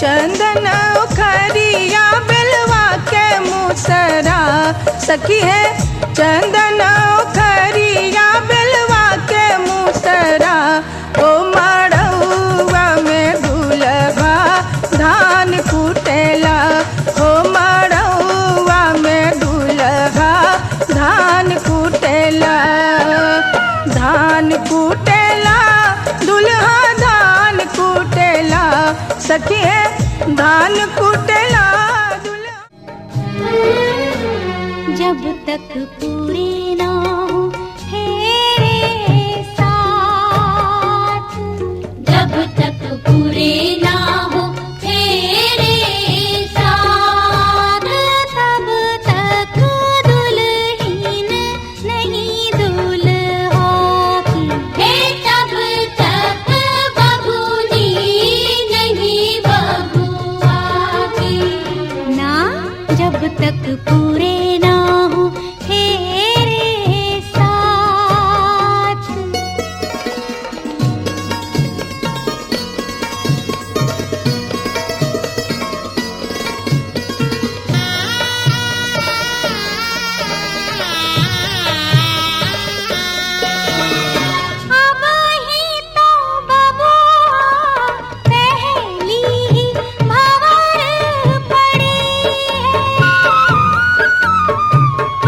चंदन खरिया बेलवा के मुसरा सखी है चंदन खरिया बेलवा के मुसरा ओ मड़उआ में दुल्हा धान कुटेला ओ मड़उआ में दुल्हा धान कुटेला दुल्हा धान कुटेला सखी है धान कुटेला जब तक पूरे ना हो तेरे साथ, जब तक पूरे ना हो तेरे साथ, तब तक दुल्हन नहीं दुल्हा की, तब तक बबूनी नहीं बबुआ की ना, जब तक पूरे ना हो तेरे साथ। अब ही तो बबुआ पहली ही भंवर पड़ी है,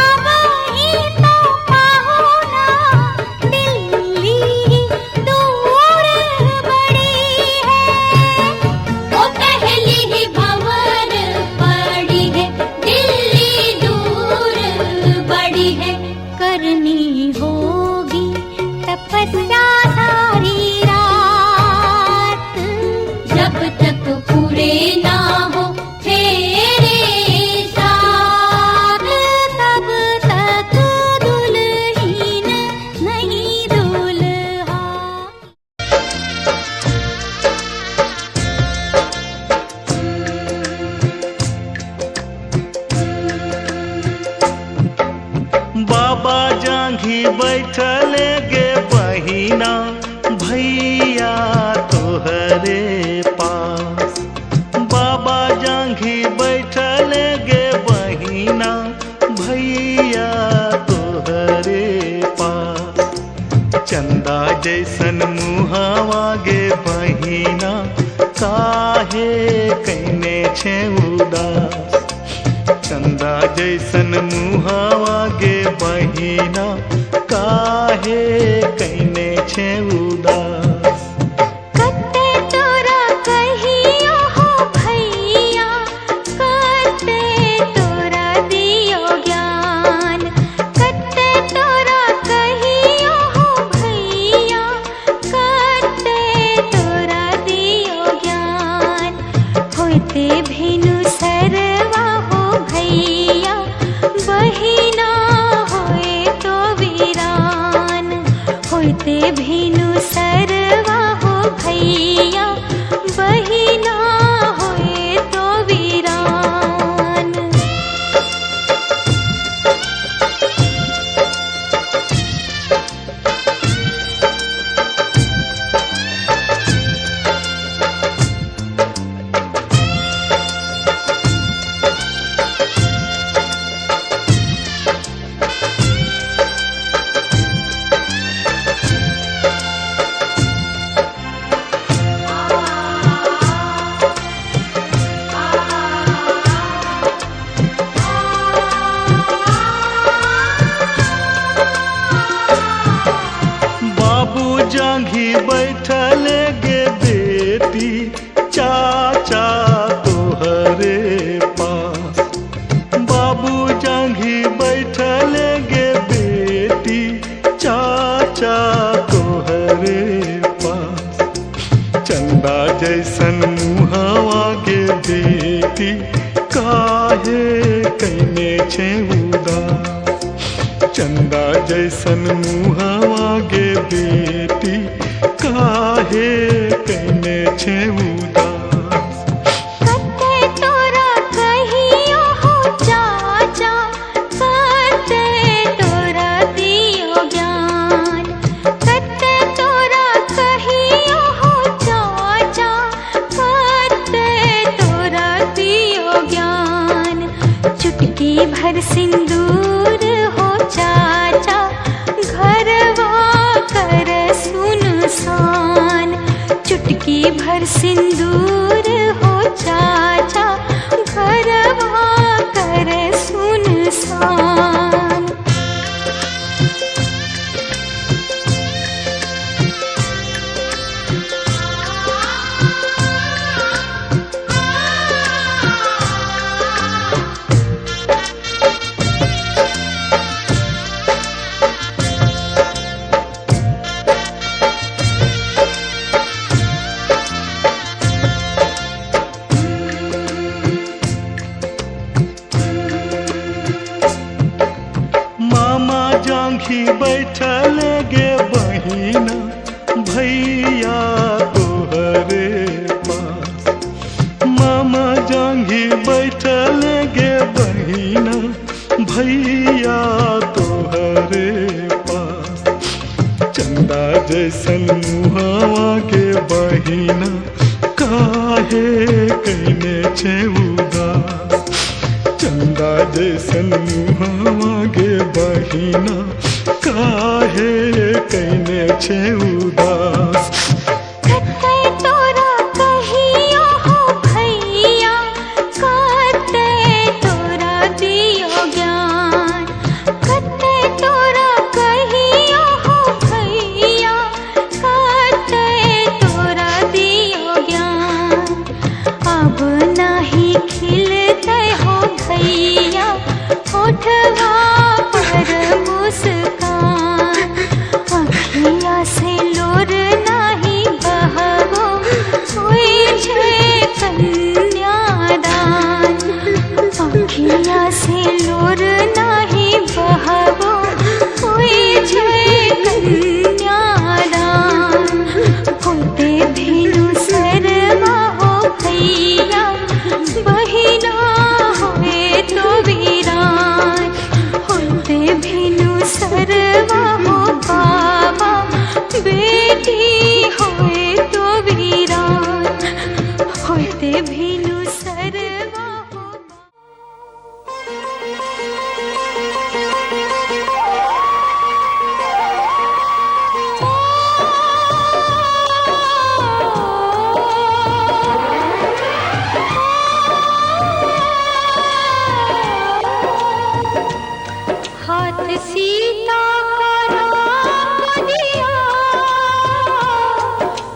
अब ही तो पाहुना दिल्ली दूर बड़ी है, वो पहली ही भंवर पड़ी है, दिल्ली दूर बड़ी है। करनी होगी तपस्या सारी रात, जब तक पूरे ना हो तेरे साथ, तब तक दुल्हन नहीं दुल्हा। बाबा जांघी बैठले गे बहिना भैया तोहरे पास, बाबा जांघी बैठले गे बहिना भैया तोहरे पास, चंदा जैसन मुहावा गे बहिना काहे कैने छे उदास, चंदा जैसन मुहावा गे बहिना काहे कैने छे उदास। कते तोरा कहियो हो भैया, कते तोरा दियो ज्ञान, कते तोरा कहियो हो भैया, कते तोरा दियो ज्ञान, होते भेनु सरवा हो भैया, बहिना होए तो वीरान, होते भेनु सरवा हो भैया, बहिना होए तो वीरान। बाबू जांघी बैठले गे बेटी चाचा तोहरे पास, बाबू जांघी बैठले गे बेटी चाचा तोहरे पास, चंदा जैसन मुहावा गे बेटी काहे कैने छे उदास, चंदा जैसन मुहावा गे बेटी काहे कैने छे उदास। कते तोरा कहियो हो चाचा, कते तोरा दियो ज्ञान, कते तोरा कहियो हो चाचा, कते चुटकी भर सिंदूर हो चाचा, घरवा कर सुनसान। बैठल गे बहिना भैया तोहरे पास। मामा जांघी बैठल गे बहिना भैया तोहरे पास। चंदा जैसन मुहावा के बहिना काहे कइने छे उदास। चंदा जैसन मुहावा गे बहिना काहे कइने छे उदास। कते तोरा कहियो हो भैया, कते तोरा दियो ज्ञान। कते तोरा कहियो हो भैया, कते तोरा दियो ज्ञान। अब नाही खिलते हो भैया होठवा पर मुस्कान। अखिया से लोर नाही बहबो होई छे कन्यादान। अखिया से लोर नाही बहबो होई छे कन्यादान। होते भेनु सरवा हो भैया, बहिना होए तो वीरान। होते भेनु सरवा हो बाबा, बेटी होए तो वीरान। होते भेनु सरवा हो हाथ सीता का राम दिया,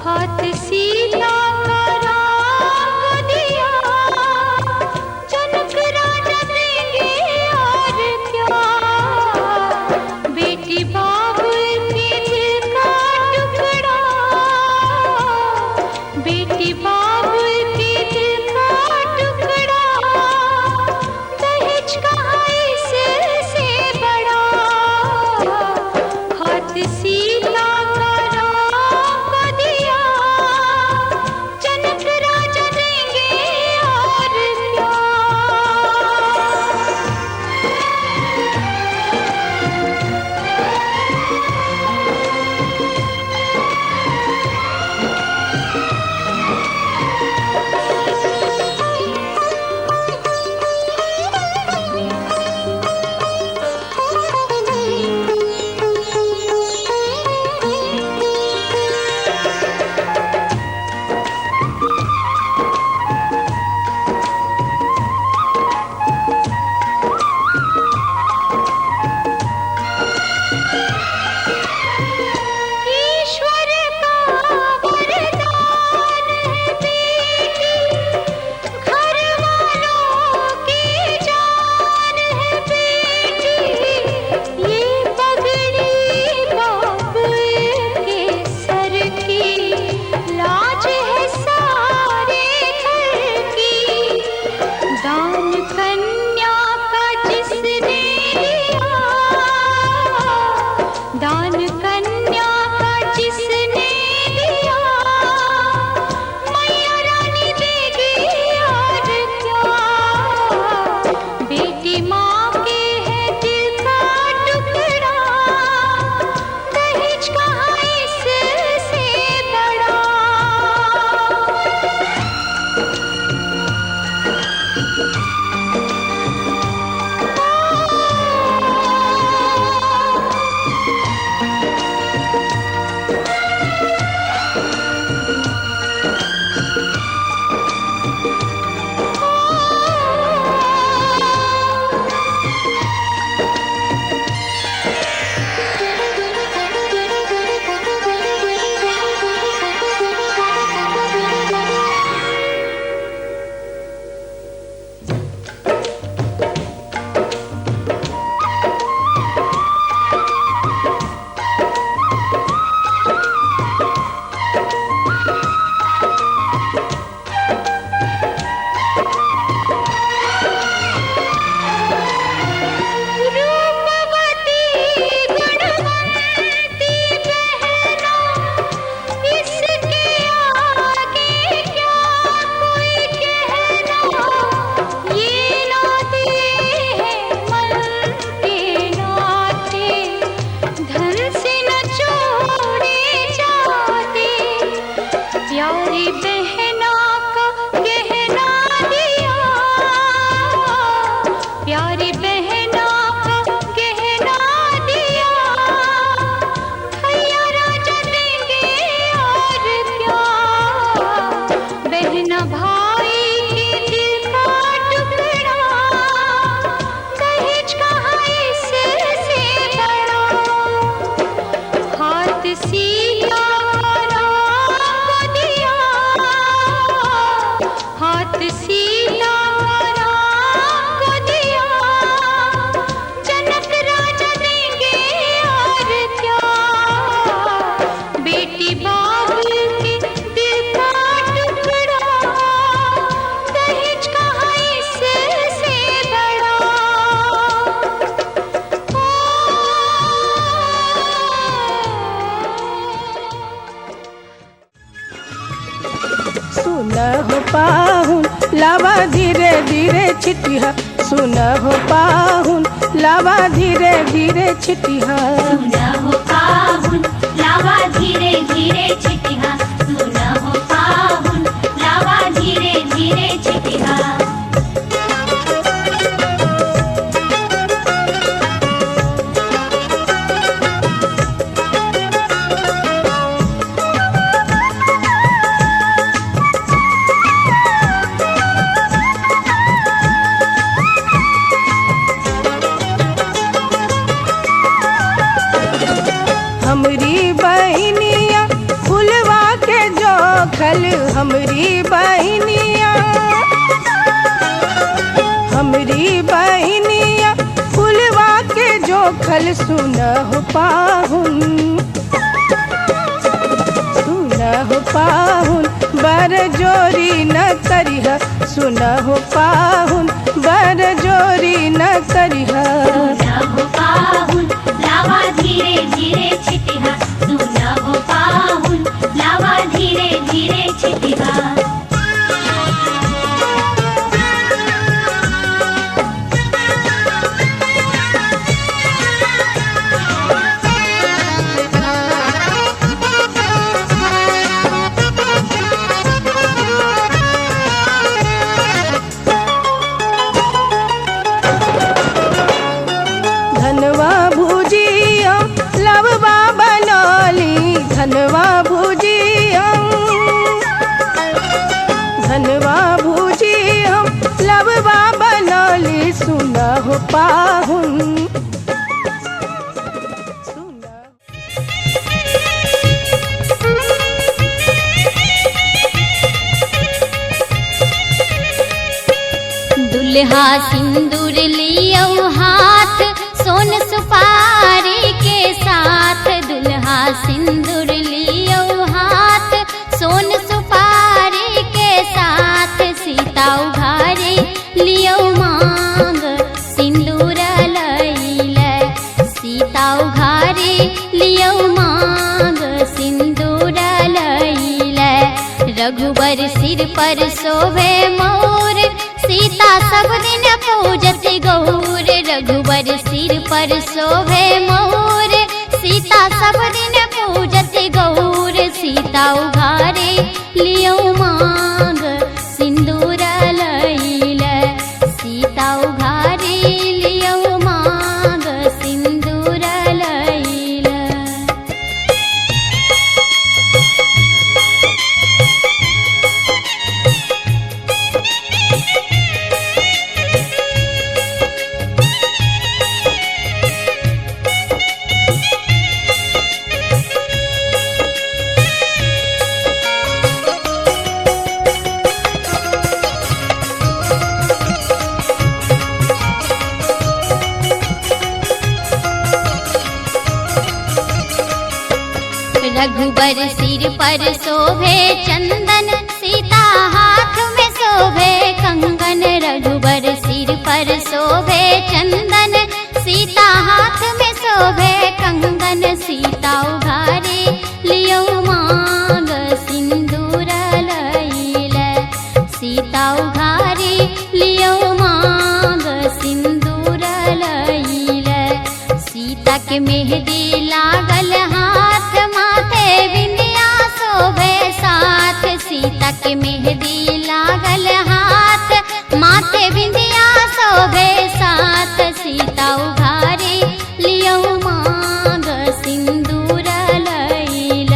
हाथ सीता का राम दिया। जनक राजा देंगे और क्या, बेटी बाबुल के दिल का टुकड़ा। बेटी बाबुल के दिल का टुकड़ा, दहेज का इससे बड़ा। हाथ सीता का राम को दिया, जनक राजा देंगे और क्या। प्यारी बहना का गहना दिया, प्यारी बहना का गहना दिया, भैया राजा देंगे और क्या। बहना भाई के दिल का टुकड़ा, दहेज कहाँ इससे बड़ा। हाथ सीता को दिया, हाथ सीता को दिया, जनक राजा देंगे और क्या। बेटी बाबुल के दिल का टुकड़ा, दहेज कहाँ इससे बड़ा। सुन हो पाहुन लावा धीरे धीरे छिटिया, सुन हो पाहुन लावा धीरे धीरे छिटिया। सुना हो पाहुन लावा धीरे धीरे छिटिया, सुना हो पाहुन लावा धीरे धीरे छिटिया। हमरी बहनिया फुलवा के जोखल, हमरी बहनिया, हमरी बहनिया फुलवा के जोखल। सुन हो पाहुन, सुन हो पाहुन बर जोरी न करिह, सुन हो पाहुन बर जोरी न करिह। सुना हो पाहुन लावा धीरे धीरे छिटिया, सुना हो पाहुन लावा धीरे धीरे छिटिया। धनवा भुजिया लववा बनौली, धनवा भुजिया, धनवा भुजिया लववा बनौली। सुन हो पाहुन, सुन। दुल्हा सिंदूर लियो हाथ, सोन सुपारी के साथ। दुल्हा सिंदूर लियो हाथ, सोन सुपारी के साथ। सीता उघारे लियो मांग, सिंदूर लैल। सीता उघारे लियो मांग, सिंदूर लैल। रघुबर सिर पर शोभे मोर, सीता सब दिन पूजत गौर। रघुबर सिर पर शोभे मोर, सीता सब दिन पूजत गौर। सीता उघारे लियो मांग, सिंदूर लैल। सीता उघारे लियो मांग, सिंदूर लैल। रघुबर सिर पर शोभे चंदन, सीता हाथ में शोभे कंगन। रघुबर सिर पर शोभे चंदन, सीता हाथ में शोभे कंगन। सीता उघारे लियो मांग, सिंदूर लैल। सीता उघारे लियो मांग, सिंदूर लैल। सीता के मेहंदी लागल हाथ, माथे बिंदिया शोभे साथ। सीता के मेहंदी लागल हाथ, माथे बिंदिया शोभे साथ। सीता उघारी लियो मांग सिंदूर लैल,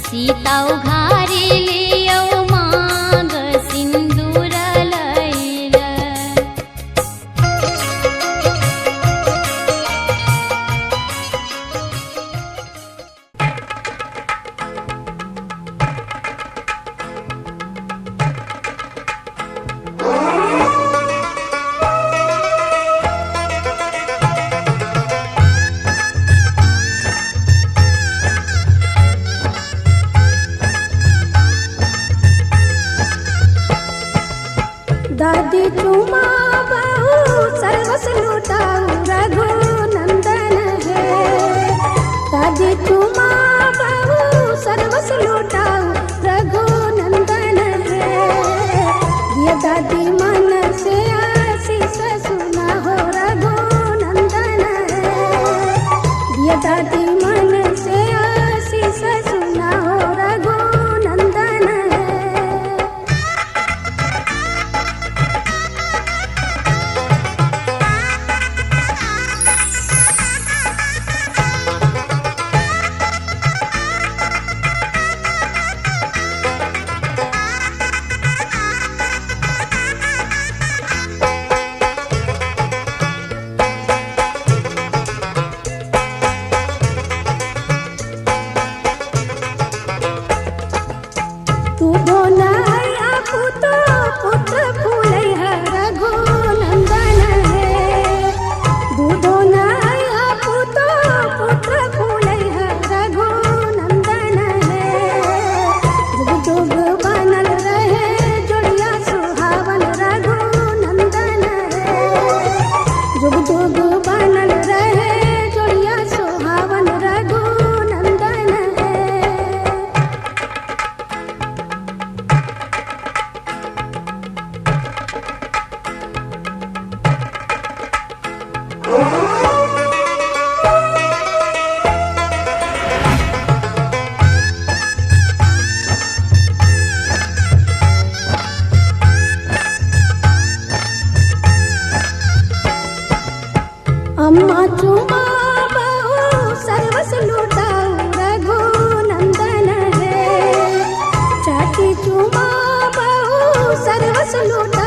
सीता उघारी लियो मांग सिंदूर लैल। दादी चुमा बहू सर्वस लुटाऊ रघुनंदन है। दादी चुमा बहू सर्वस लुटाऊ रघुनंदन है। ये दादी मन से आशीष सुना हो रघुनंदन है। ये दादी मन से आशीष सुना हो रघुनंदन है। तू बोलाया पुतो पुत्र फूलै है रघुनंदन है। दूधो नया पुतो पुत्र फूलै है रघुनंदन है। जुग जुग बनल रहे जोड़िया सुहावन रघुनंदन है। जुग जुग बनल रहे जोड़िया सुहावन रघुनंदन है। अम्मा चुमा बहू सर्वस लुटाऊ रघुनंदन है। चाची चुमा बहू सर्वस लुटाऊ